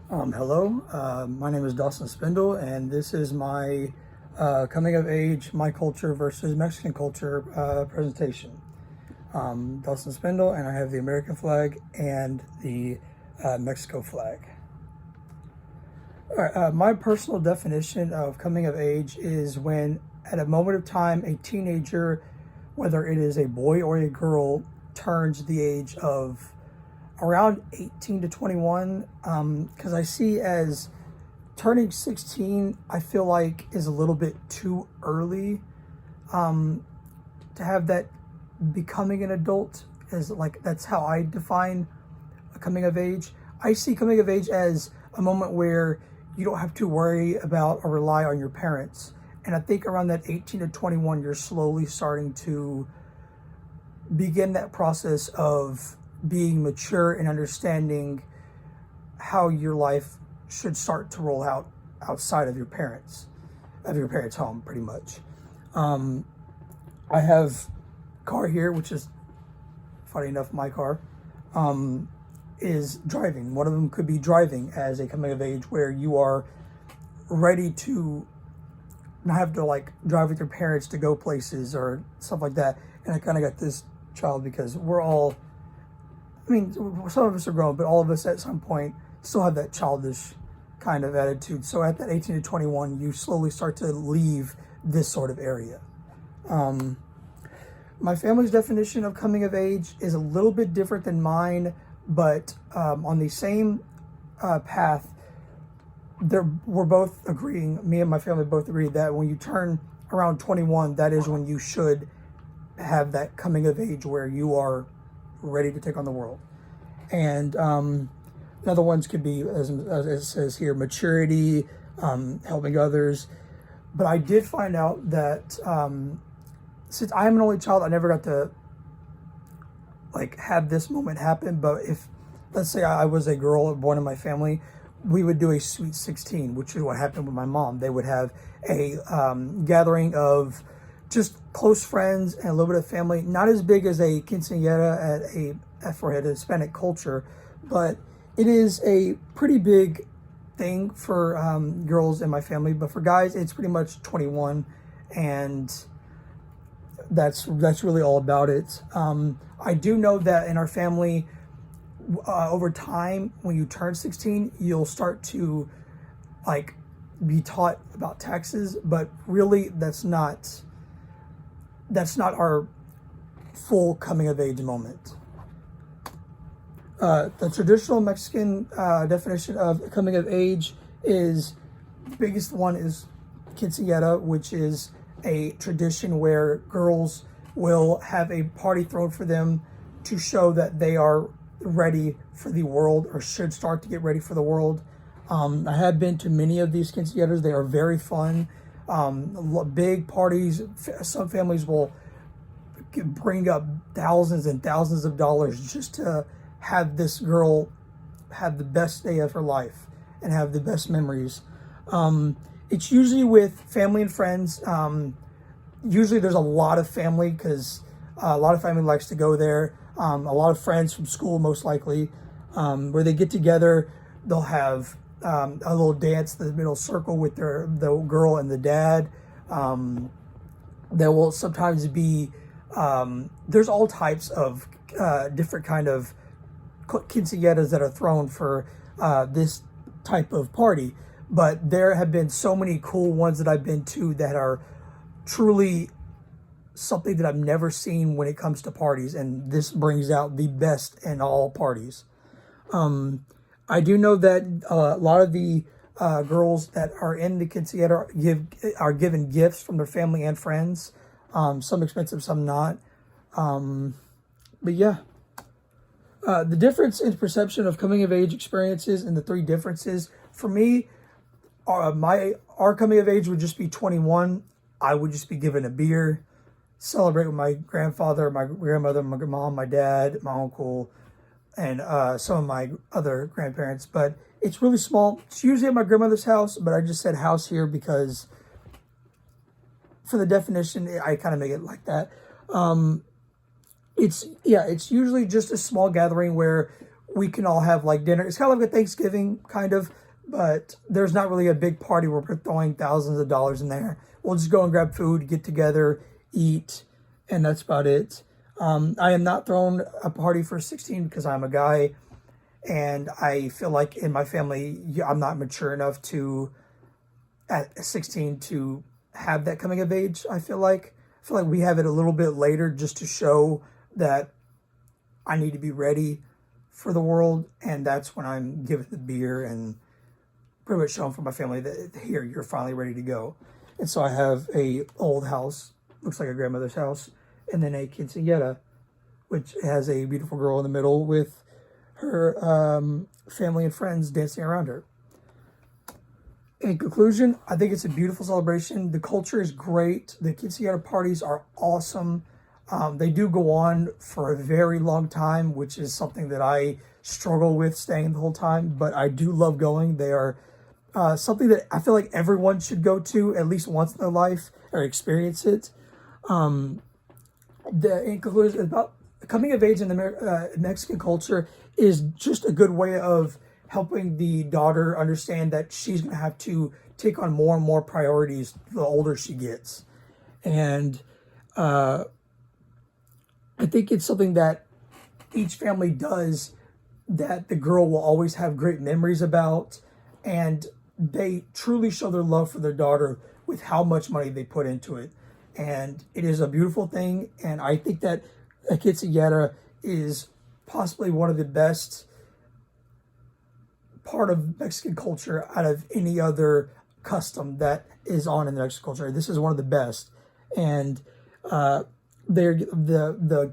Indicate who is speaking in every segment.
Speaker 1: Hello, my name is Dawson Spindle, and this is my coming of age, my culture versus Mexican culture presentation. Dawson Spindle, and I have the American flag and the Mexico flag. All right, my personal definition of coming of age is when, at a moment of time, a teenager, whether it is a boy or a girl, turns the age of around 18 to 21, because I see as turning 16, I feel like is a little bit too early to have that becoming an adult. As like that's how I define a coming of age. I see coming of age as a moment where you don't have to worry about or rely on your parents. And I think around that 18 to 21, you're slowly starting to begin that process of being mature and understanding how your life should start to roll out outside of your parents' home, pretty much. I have a car here, which is funny enough, my car, is driving. One of them could be driving as a coming of age where you are ready to not have to like drive with your parents to go places or stuff like that. And I kind of got this child because we're all, I mean, some of us are grown, but all of us at some point still have that childish kind of attitude. So at that 18 to 21, you slowly start to leave this sort of area. My family's definition of coming of age is a little bit different than mine, but on the same path, we're both agreeing, me and my family both agree that when you turn around 21, that is when you should have that coming of age where you are ready to take on the world. And other ones could be, as it says here, maturity, helping others. But I did find out that since I'm an only child, I never got to like have this moment happen. But if, let's say I was a girl born in my family, we would do a sweet 16, which is what happened with my mom. They would have a gathering of just close friends and a little bit of family, not as big as a quinceañera for a Hispanic culture, but it is a pretty big thing for girls in my family. But for guys, it's pretty much 21, and that's really all about it. I do know that in our family, over time, when you turn 16, you'll start to like be taught about taxes, but really that's not our full coming of age moment. The traditional Mexican definition of coming of age is, the biggest one is quinceañera, which is a tradition where girls will have a party thrown for them to show that they are ready for the world or should start to get ready for the world. I have been to many of these quinceañeras. They are very fun. Big parties. Some families will bring up thousands and thousands of dollars just to have this girl have the best day of her life and have the best memories. It's usually with family and friends. Usually there's a lot of family because a lot of family likes to go there. A lot of friends from school, most likely, where they get together. They'll have a little dance, the middle circle with the girl and the dad. There will sometimes be, there's all types of different kind of quinceañeras that are thrown for this type of party. But there have been so many cool ones that I've been to that are truly something that I've never seen when it comes to parties, and this brings out the best in all parties. I do know that a lot of the girls that are in the quinceañera are given gifts from their family and friends, some expensive, some not. But yeah, the difference in perception of coming of age experiences and the three differences for me, our coming of age would just be 21. I would just be given a beer, celebrate with my grandfather, my grandmother, my mom, my dad, my uncle, and some of my other grandparents. But it's really small. It's usually at my grandmother's house, but I just said house here because for the definition, I kind of make it like that. It's usually just a small gathering where we can all have like dinner. It's kind of like a Thanksgiving kind of, but there's not really a big party where we're throwing thousands of dollars in there. We'll just go and grab food, get together, eat, and that's about it. I am not throwing a party for 16 because I'm a guy, and I feel like in my family, I'm not mature enough to, at 16, to have that coming of age. I feel like we have it a little bit later just to show that I need to be ready for the world, and that's when I'm giving the beer and pretty much showing for my family that here, you're finally ready to go. And so I have a old house, looks like a grandmother's house, and then a quinceañera, which has a beautiful girl in the middle with her family and friends dancing around her. In conclusion, I think it's a beautiful celebration. The culture is great. The quinceañera parties are awesome. They do go on for a very long time, which is something that I struggle with staying the whole time, but I do love going. They are something that I feel like everyone should go to at least once in their life or experience it. In conclusion, about coming of age in the Mexican culture is just a good way of helping the daughter understand that she's going to have to take on more and more priorities the older she gets. And I think it's something that each family does that the girl will always have great memories about, and they truly show their love for their daughter with how much money they put into it. And it is a beautiful thing, and I think that a quinceañera is possibly one of the best part of Mexican culture out of any other custom that is on in the Mexican culture. This is one of the best, and the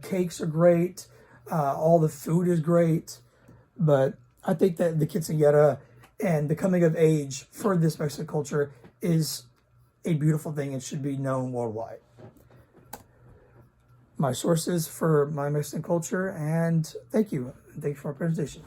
Speaker 1: cakes are great, all the food is great, but I think that the quinceañera and the coming of age for this Mexican culture is a beautiful thing and should be known worldwide. My sources for my Mexican culture, and thank you for my presentation.